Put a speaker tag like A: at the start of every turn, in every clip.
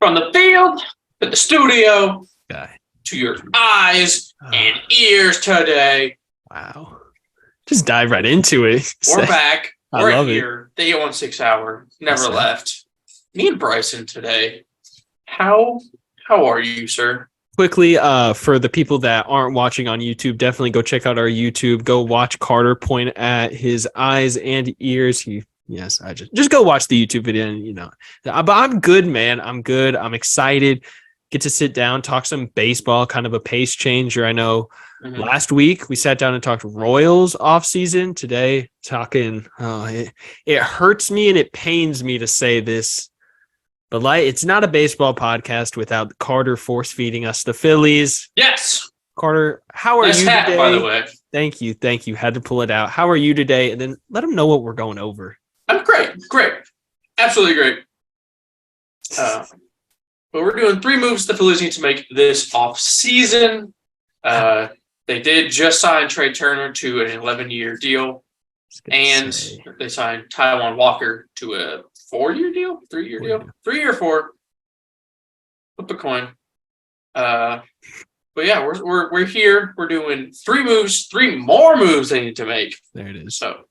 A: From the field to the studio
B: Guy.
A: to your eyes and ears today.
B: Wow. Just dive right into it.
A: We're back.
B: I
A: We're
B: love
A: here. The 816 hour. Never
B: Yes,
A: left. Me and Bryson today. How are you, sir?
B: Quickly, for the people that aren't watching on YouTube, definitely go check out our YouTube. Go watch Carter point at his eyes and ears. I just go watch the YouTube video and, but I'm good, man. I'm good. I'm excited. Get to sit down, talk some baseball, kind of a pace changer. I know last week we sat down and talked Royals offseason. Today, talking, it hurts me and it pains me to say this, but it's not a baseball podcast without Carter force feeding us the Phillies.
A: Yes.
B: Carter, how are you today?
A: By the way.
B: Thank you. Had to pull it out. How are you today? And then let them know what we're going over.
A: I'm great. Absolutely great. But we're doing 3 moves the Phillies need to make this offseason. They did just sign Trey Turner to an 11-year deal. And they signed Taijuan Walker to a 4-year deal? 3-year deal? 3 or 4. Flip a coin. But yeah, we're here. We're doing 3 more moves they need to make.
B: There it is.
A: So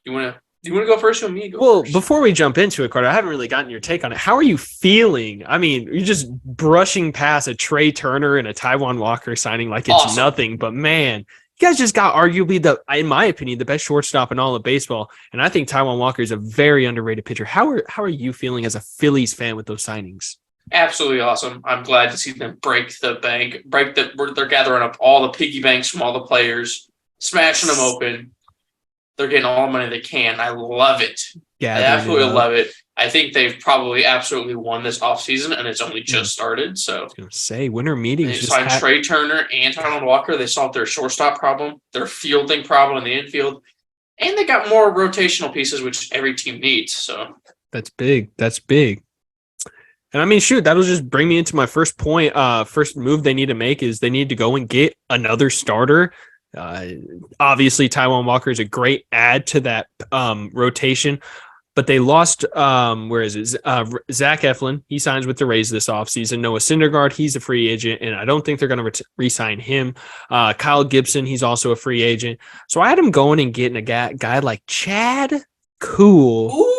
A: you wanna go first or me?
B: First? Before we jump into it, Carter, I haven't really gotten your take on it. How are you feeling? I mean, you're just brushing past a Trey Turner and a Taijuan Walker signing like it's nothing. But man, you guys just got arguably in my opinion, the best shortstop in all of baseball. And I think Taijuan Walker is a very underrated pitcher. How are you feeling as a Phillies fan with those signings?
A: Absolutely awesome. I'm glad to see them break the bank. They're gathering up all the piggy banks from all the players, smashing them open. They're getting all the money they can. I love it. Yeah, I absolutely love it. I think they've probably absolutely won this offseason, and it's only just started. So I was
B: going to say, winter meetings.
A: They signed Trey Turner and Taijuan Walker. They solved their shortstop problem, their fielding problem in the infield, and they got more rotational pieces, which every team needs. So
B: that's big. And I mean, shoot, that'll just bring me into my first point. First move they need to make is they need to go and get another starter. Obviously, Taijuan Walker is a great add to that rotation, but they lost. Where is it? Zach Eflin. He signs with the Rays this offseason. Noah Syndergaard, he's a free agent, and I don't think they're going to re-sign him. Kyle Gibson, he's also a free agent. So I had him going and getting a guy like Chad Cool.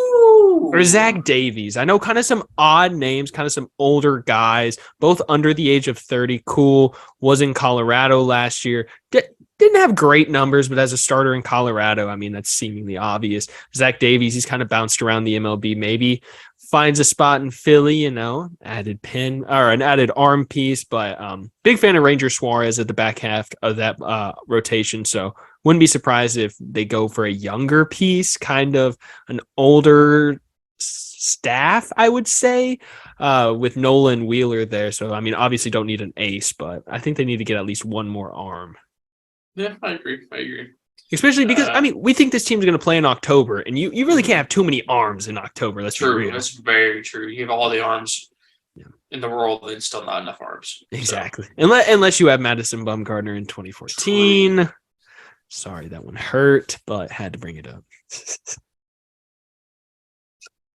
B: Or Zach Davies. I know kind of some odd names, kind of some older guys, both under the age of 30. Cool was in Colorado last year. Didn't have great numbers, but as a starter in Colorado, I mean, that's seemingly obvious. Zach Davies, he's kind of bounced around the MLB, maybe finds a spot in Philly, added pin or an added arm piece, but big fan of Ranger Suarez at the back half of that rotation. So wouldn't be surprised if they go for a younger piece, kind of an older staff, I would say, with Nolan Wheeler there. So, I mean, obviously don't need an ace, but I think they need to get at least one more arm.
A: Yeah, I agree.
B: Especially because, we think this team's going to play in October, and you really can't have too many arms in October. That's true.
A: That's very true. You have all the arms in the world, and still not enough arms.
B: Exactly. So. Unless you have Madison Bumgarner in 2014. True. Sorry, that one hurt, but had to bring it up.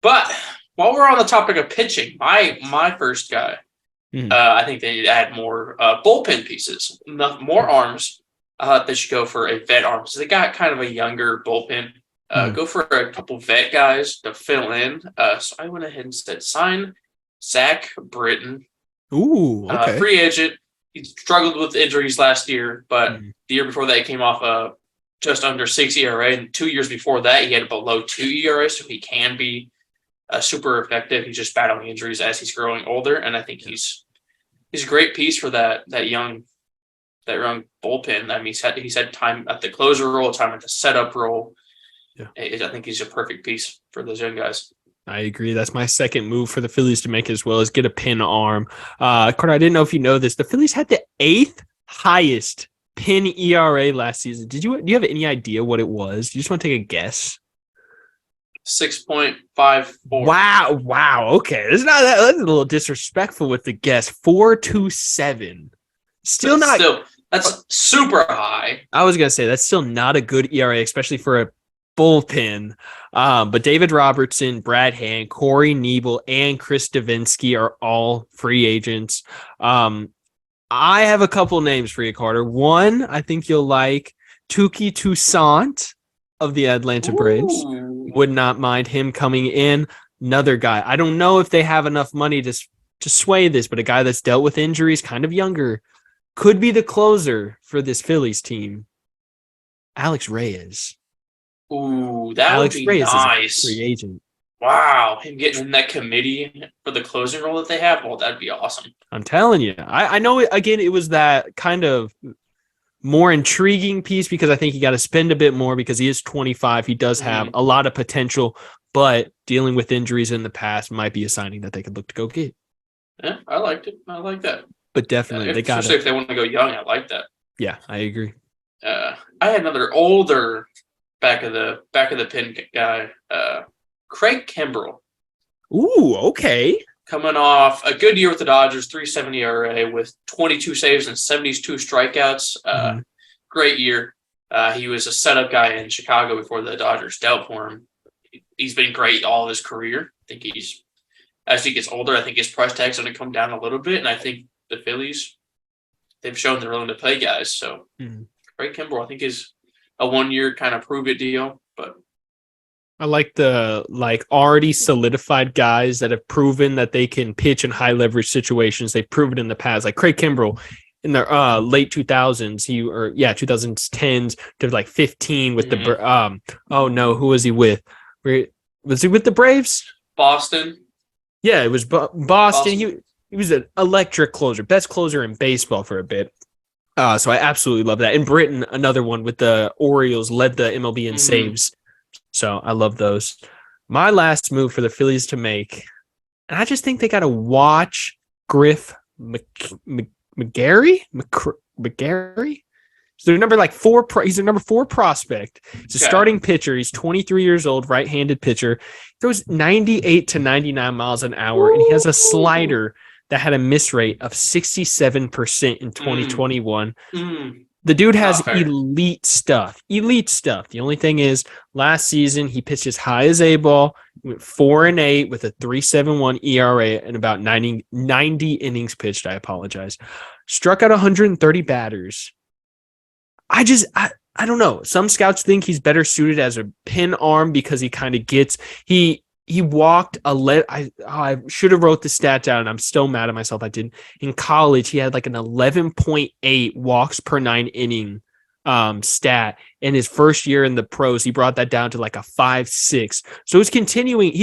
A: But while we're on the topic of pitching, my first guy, I think they need to add more bullpen pieces, more arms. They should go for a vet arm. So they got kind of a younger bullpen. Go for a couple vet guys to fill in. So I went ahead and said sign Zach Britton.
B: Ooh, okay.
A: Free agent. He struggled with injuries last year, but the year before that he came off just under 6 ERA. And 2 years before that, he had below 2 ERA, so he can be super effective. He's just battling injuries as he's growing older, and I think he's a great piece for that young bullpen. I mean, he's had time at the closer role, time at the setup role. Yeah. I think he's a perfect piece for those young guys.
B: I agree. That's my second move for the Phillies to make as well, is get a pin arm. Carter, I didn't know if you know this. The Phillies had the 8th highest pin ERA last season. Do you have any idea what it was? Do you just want to take a guess?
A: 6.54.
B: Wow. Okay. That's a little disrespectful with the guess. 4.27. That's
A: super high.
B: I was going to say that's still not a good ERA, especially for a bullpen. But David Robertson, Brad Hand, Corey Nebel, and Chris Davinsky are all free agents. I have a couple names for you, Carter. One, I think you'll like Tuki Toussaint of the Atlanta Braves.
A: Ooh.
B: Would not mind him coming in. Another guy. I don't know if they have enough money to sway this, but a guy that's dealt with injuries, kind of younger, could be the closer for this Phillies team. Alex Reyes.
A: Ooh, that
B: Alex
A: would be
B: Reyes
A: nice.
B: is a free agent.
A: Wow, him getting in that committee for the closing role that they have, well, that'd be awesome.
B: I'm telling you. I know, again, it was that kind of more intriguing piece because I think you got to spend a bit more because he is 25. He does have a lot of potential, but dealing with injuries in the past might be a signing that they could look to go get.
A: Yeah, I liked it. I like that.
B: But definitely, they got
A: especially if they want to go young. I like that.
B: Yeah, I agree.
A: I had another older back of the pin guy, Craig Kimbrell.
B: Ooh, okay.
A: Coming off a good year with the Dodgers, 3.70 ERA with 22 saves and 72 strikeouts. Great year. He was a setup guy in Chicago before the Dodgers dealt for him. He's been great all of his career. I think as he gets older, I think his price tag's going to come down a little bit. And I think the Phillies, they've shown they're willing to pay guys. So Craig Kimbrell, I think, is a 1 year kind of prove it deal. But
B: I like the already solidified guys that have proven that they can pitch in high leverage situations. They've proven in the past, like Craig Kimbrell in the late 2000s, 2010s to like 15 with the who was he with? Was he with the Braves?
A: Boston.
B: Yeah, it was Boston. He was an electric closer, best closer in baseball for a bit. So I absolutely love that. And Britton, another one with the Orioles, led the MLB in saves. So I love those. My last move for the Phillies to make, and I just think they got to watch Griff McGarry. So they're number 4. He's a number 4 prospect. He's a starting pitcher. He's 23 years old, right-handed pitcher. Throws 98 to 99 miles an hour, and he has a slider that had a miss rate of 67% in 2021. The dude has elite stuff. The only thing is, last season he pitched as high as A ball, went 4-8 with a 3.71 ERA and about 90 innings pitched. I apologize. Struck out 130 batters. I don't know. Some scouts think he's better suited as a pin arm because he kind of gets he walked I should have wrote the stat down and I'm still mad at myself I didn't. In college, he had like an 11.8 walks per 9 inning stat. In his first year in the pros, he brought that down to like a 5.6. So he's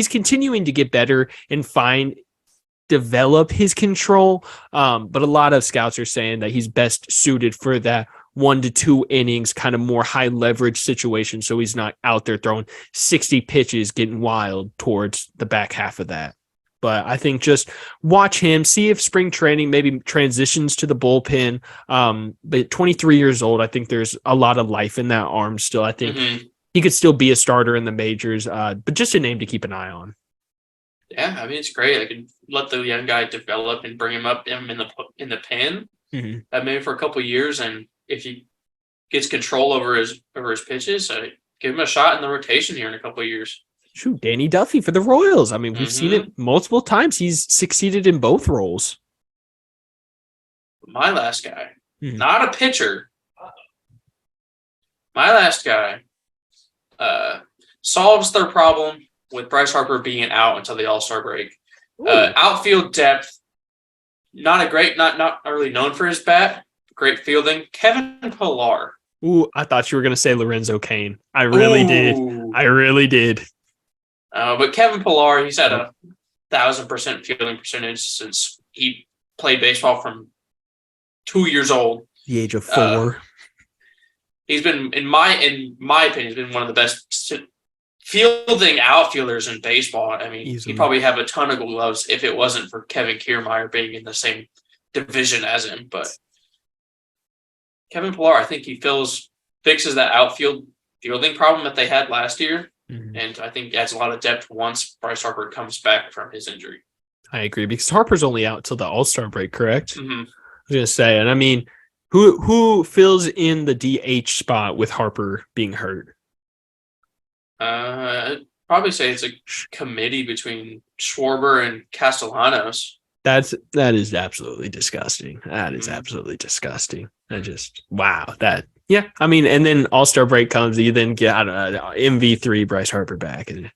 B: continuing to get better and develop his control. But a lot of scouts are saying that he's best suited for that 1 to 2 innings, kind of more high leverage situation. So he's not out there throwing 60 pitches, getting wild towards the back half of that. But I think just watch him, see if spring training maybe transitions to the bullpen. But 23 years old, I think there's a lot of life in that arm still. I think he could still be a starter in the majors, but just a name to keep an eye on.
A: Yeah, I mean, it's great. I can let the young guy develop and bring him up in the pen, maybe for a couple of years, and if he gets control over his pitches, give him a shot in the rotation here in a couple of years.
B: Shoot, Danny Duffy for the Royals. I mean, we've seen it multiple times. He's succeeded in both roles.
A: My last guy, not a pitcher. My last guy solves their problem with Bryce Harper being out until the All-Star break. Outfield depth, not really known for his bat. Great fielding. Kevin Pillar.
B: Ooh, I thought you were going to say Lorenzo Cain. I really did.
A: But Kevin Pillar, he's had 1,000% fielding percentage since he played baseball from 2 years old.
B: The age of 4.
A: He's been, in my opinion, he's been one of the best fielding outfielders in baseball. I mean, he'd probably have a ton of gloves if it wasn't for Kevin Kiermaier being in the same division as him. But Kevin Pillar, I think he fixes that outfield fielding problem that they had last year. And I think adds a lot of depth once Bryce Harper comes back from his injury.
B: I agree because Harper's only out till the All-Star break, correct? I was going to say, and I mean, who fills in the DH spot with Harper being hurt?
A: I'd probably say it's a committee between Schwarber and Castellanos.
B: That is absolutely disgusting. That is
A: Mhm.
B: absolutely disgusting. I just wow that. Yeah, I mean, and then All-Star break comes, you then get MV3 Bryce Harper back, and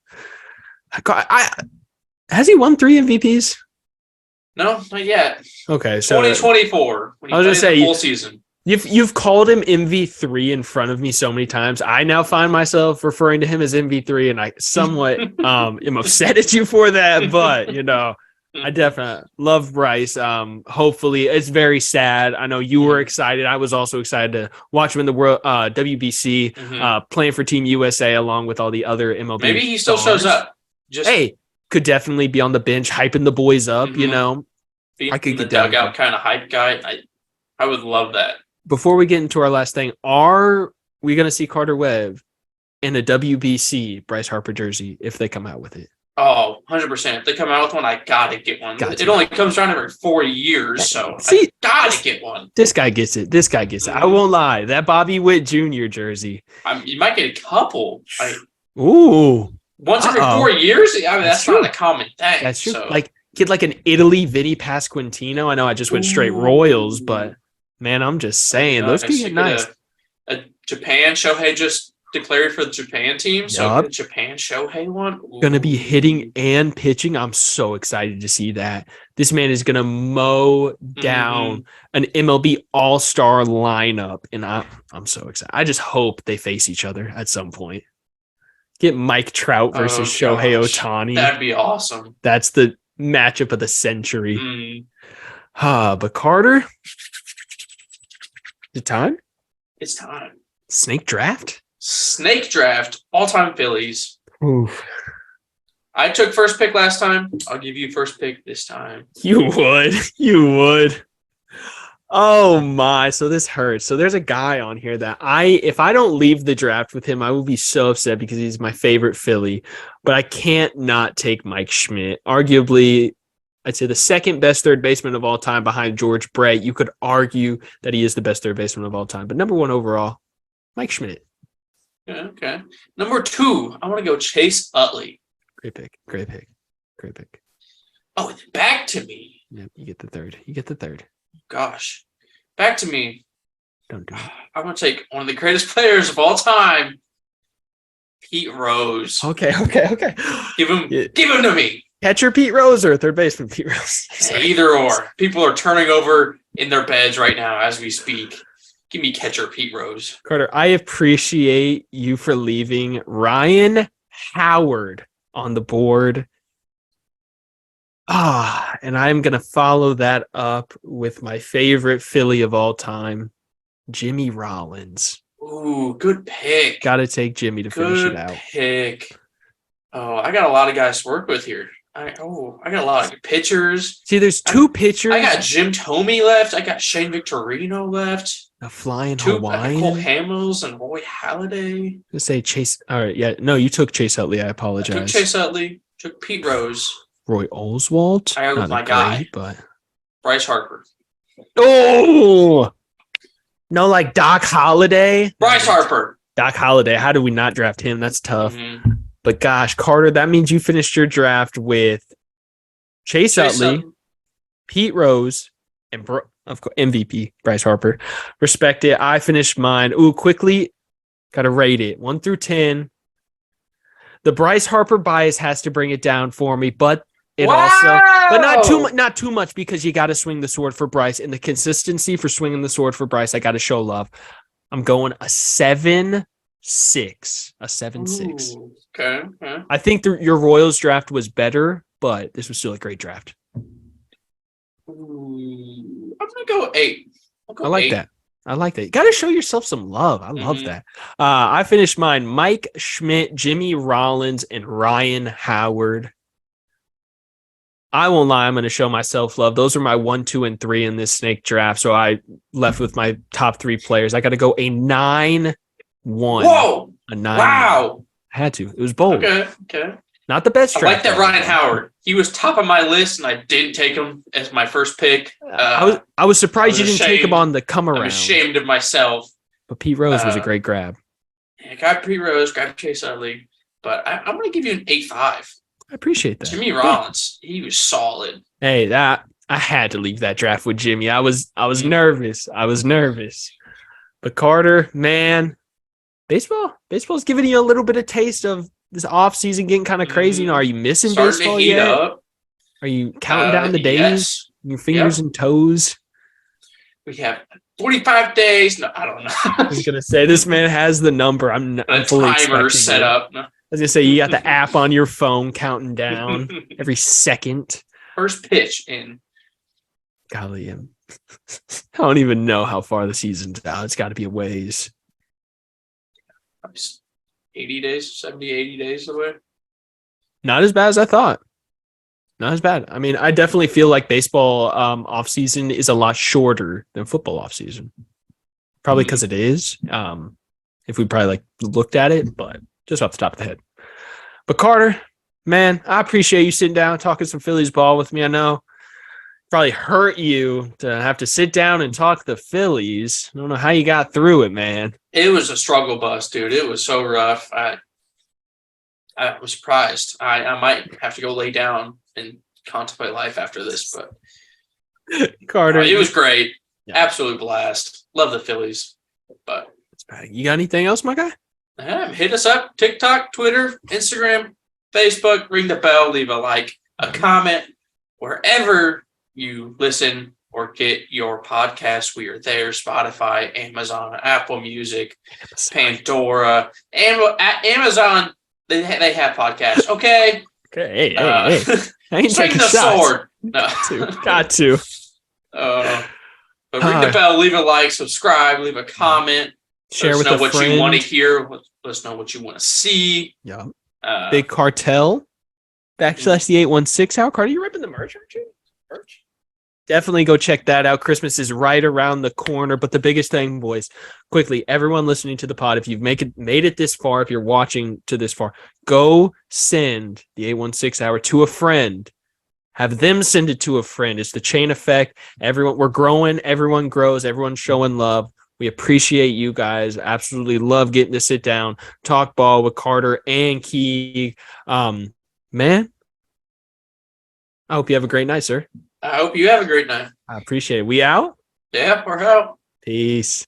B: has he won 3 MVPs?
A: No, not yet.
B: Okay, so
A: 2024 when he
B: I was gonna
A: plays the
B: say
A: full season.
B: you've called him MV3 in front of me so many times. I now find myself referring to him as MV3, and I somewhat am upset at you for that. But I definitely love Bryce. Hopefully, it's very sad. I know you were excited. I was also excited to watch him in the world WBC, playing for Team USA along with all the other MLB.
A: Maybe he still shows up.
B: Hey, could definitely be on the bench, hyping the boys up.
A: I could get the dugout kind of hype guy. I would love that.
B: Before we get into our last thing, are we going to see Carter Webb in a WBC Bryce Harper jersey if they come out with it?
A: Oh, 100%. If they come out with one, I got to get one. It only comes around every 4 years, so I got to get one.
B: This guy gets it. I won't lie. That Bobby Witt Jr. jersey.
A: You might get a couple.
B: Ooh.
A: Once every 4 years? I mean, that's not a common thing.
B: That's true. So. Get an Italy Vinny Pasquantino. I know I just went straight Royals, but man, I'm just saying those could get nice.
A: A Japan Shohei just declared for the Japan team, so the Japan Shohei one
B: going to be hitting and pitching. I'm so excited to see that. This man is going to mow down an MLB All-Star lineup, and I'm so excited. I just hope they face each other at some point. Get Mike Trout versus Shohei Ohtani.
A: That'd be awesome.
B: That's the matchup of the century. But Carter, is it time?
A: It's time.
B: Snake draft,
A: all-time Phillies.
B: Oof.
A: I took first pick last time. I'll give you first pick this time.
B: You would. Oh my, so this hurts. So there's a guy on here that if I don't leave the draft with him, I will be so upset because he's my favorite Philly, but I can't not take Mike Schmidt. Arguably, I'd say the second best third baseman of all time behind George Brett. You could argue that he is the best third baseman of all time, but number one overall, Mike Schmidt.
A: Yeah, okay. Number 2, I want to go Chase Utley.
B: Great pick.
A: Oh, back to me.
B: Yeah, you get the third.
A: Gosh, back to me.
B: Don't do it.
A: I'm going to take one of the greatest players of all time, Pete Rose.
B: Okay.
A: Give him to me.
B: Catcher Pete Rose or third baseman Pete Rose?
A: Either or. People are turning over in their beds right now as we speak. Give me catcher Pete Rose.
B: Carter, I appreciate you for leaving Ryan Howard on the board. And I'm going to follow that up with my favorite Philly of all time, Jimmy Rollins.
A: Ooh, good pick.
B: Got to take Jimmy to finish it out.
A: Good pick. Oh, I got a lot of guys to work with here. I got a lot of pitchers.
B: See, there's 2 pitchers.
A: I got Jim Thome left. I got Shane Victorino left.
B: A flying
A: 2
B: Hawaiian.
A: Cole Hamels and Roy Halladay.
B: Let's say Chase. All right, yeah. No, you took Chase Utley. I apologize.
A: I took Chase Utley. Took Pete Rose.
B: Roy Oswalt.
A: I was my guy. But Bryce Harper.
B: Oh! No, like Doc Holliday.
A: Bryce Harper.
B: Doc Holliday. How do we not draft him? That's tough. But gosh, Carter, that means you finished your draft with Chase Utley, Pete Rose, and of course MVP Bryce Harper. Respect it. I finished mine. Quickly, gotta rate it 1 through 10. The Bryce Harper bias has to bring it down for me, but not too much because you got to swing the sword for Bryce, and the consistency for swinging the sword for Bryce, I got to show love. I'm going a 7-6, a 7-6.
A: Okay.
B: I think your Royals draft was better, but this was still a great draft.
A: I'm gonna go 8.
B: I like that. You got to show yourself some love. I love that. I finished mine. Mike Schmidt, Jimmy Rollins, and Ryan Howard. I won't lie. I'm going to show myself love. Those are my 1, 2, and 3 in this snake draft. So I left with my top 3 players. I got to go a 9-1.
A: Whoa!
B: A 9.
A: Wow!
B: I had to. It was bold.
A: Okay.
B: Not the best
A: draft. I like that Ryan Howard. He was top of my list, and I didn't take him as my first pick.
B: I was surprised you didn't take him on the come around.
A: I'm ashamed of myself.
B: But Pete Rose was a great grab.
A: I got Pete Rose, grabbed Chase Utley.
B: I
A: I'm going to give you an 8.5.
B: appreciate that.
A: Jimmy Rollins, he was solid.
B: Hey, that I had to leave that draft with Jimmy. I was nervous. But Carter, man, baseball's giving you a little bit of taste of this offseason getting kind of crazy. Are you missing
A: Starting
B: baseball
A: to heat
B: yet?
A: up.
B: Are you counting down the days?
A: Yes.
B: Your fingers and toes?
A: We have 45 days. No, I don't know.
B: I was gonna say this man has the number. I'm fully
A: timer
B: expecting
A: set
B: it.
A: up. No.
B: I was gonna say you got the app on your phone counting down every second.
A: First pitch in.
B: Golly, I don't even know how far the season's out. It's got to be a ways.
A: 80 days, 70, 80 days away.
B: Not as bad as I thought. Not as bad. I mean, I definitely feel like baseball offseason is a lot shorter than football offseason. Probably because it is. If we probably looked at it, but just off the top of the head. But Carter, man, I appreciate you sitting down talking some Phillies ball with me. I know probably hurt you to have to sit down and talk the Phillies. I don't know how you got through it, man.
A: It was a struggle bus, dude. It was so rough. I was surprised. I might have to go lay down and contemplate life after this, but
B: Carter,
A: it was great.
B: Yeah.
A: Absolute blast. Love the Phillies. But
B: you got anything else, my guy?
A: Hit us up. TikTok, Twitter, Instagram, Facebook. Ring the bell. Leave a like, a comment, wherever you listen or get your podcast. We are there. Spotify, Amazon, Apple Music, Pandora, and Amazon. They have podcasts. Okay.
B: Okay. Hey. I ain't
A: swing
B: taking
A: the
B: shots.
A: sword. No.
B: Got to.
A: But ring the bell, leave a like, subscribe, leave a comment.
B: Share with
A: us know
B: a
A: what
B: friend.
A: you want to hear. Let us know what you want to see.
B: Yeah. Big Cartel. / the 816 hour. Carter, you ripping the merch, aren't you? Merch. Definitely go check that out. Christmas is right around the corner. But the biggest thing, boys, quickly, everyone listening to the pod, if you've made it this far, if you're watching to this far, go send the 816 hour to a friend. Have them send it to a friend. It's the chain effect. Everyone, we're growing. Everyone grows. Everyone's showing love. We appreciate you guys. Absolutely love getting to sit down, talk ball with Carter and Keeg. Man, I hope you have a great night, sir.
A: I hope you have a great night.
B: I appreciate it. We out?
A: Yeah, we're out.
B: Peace.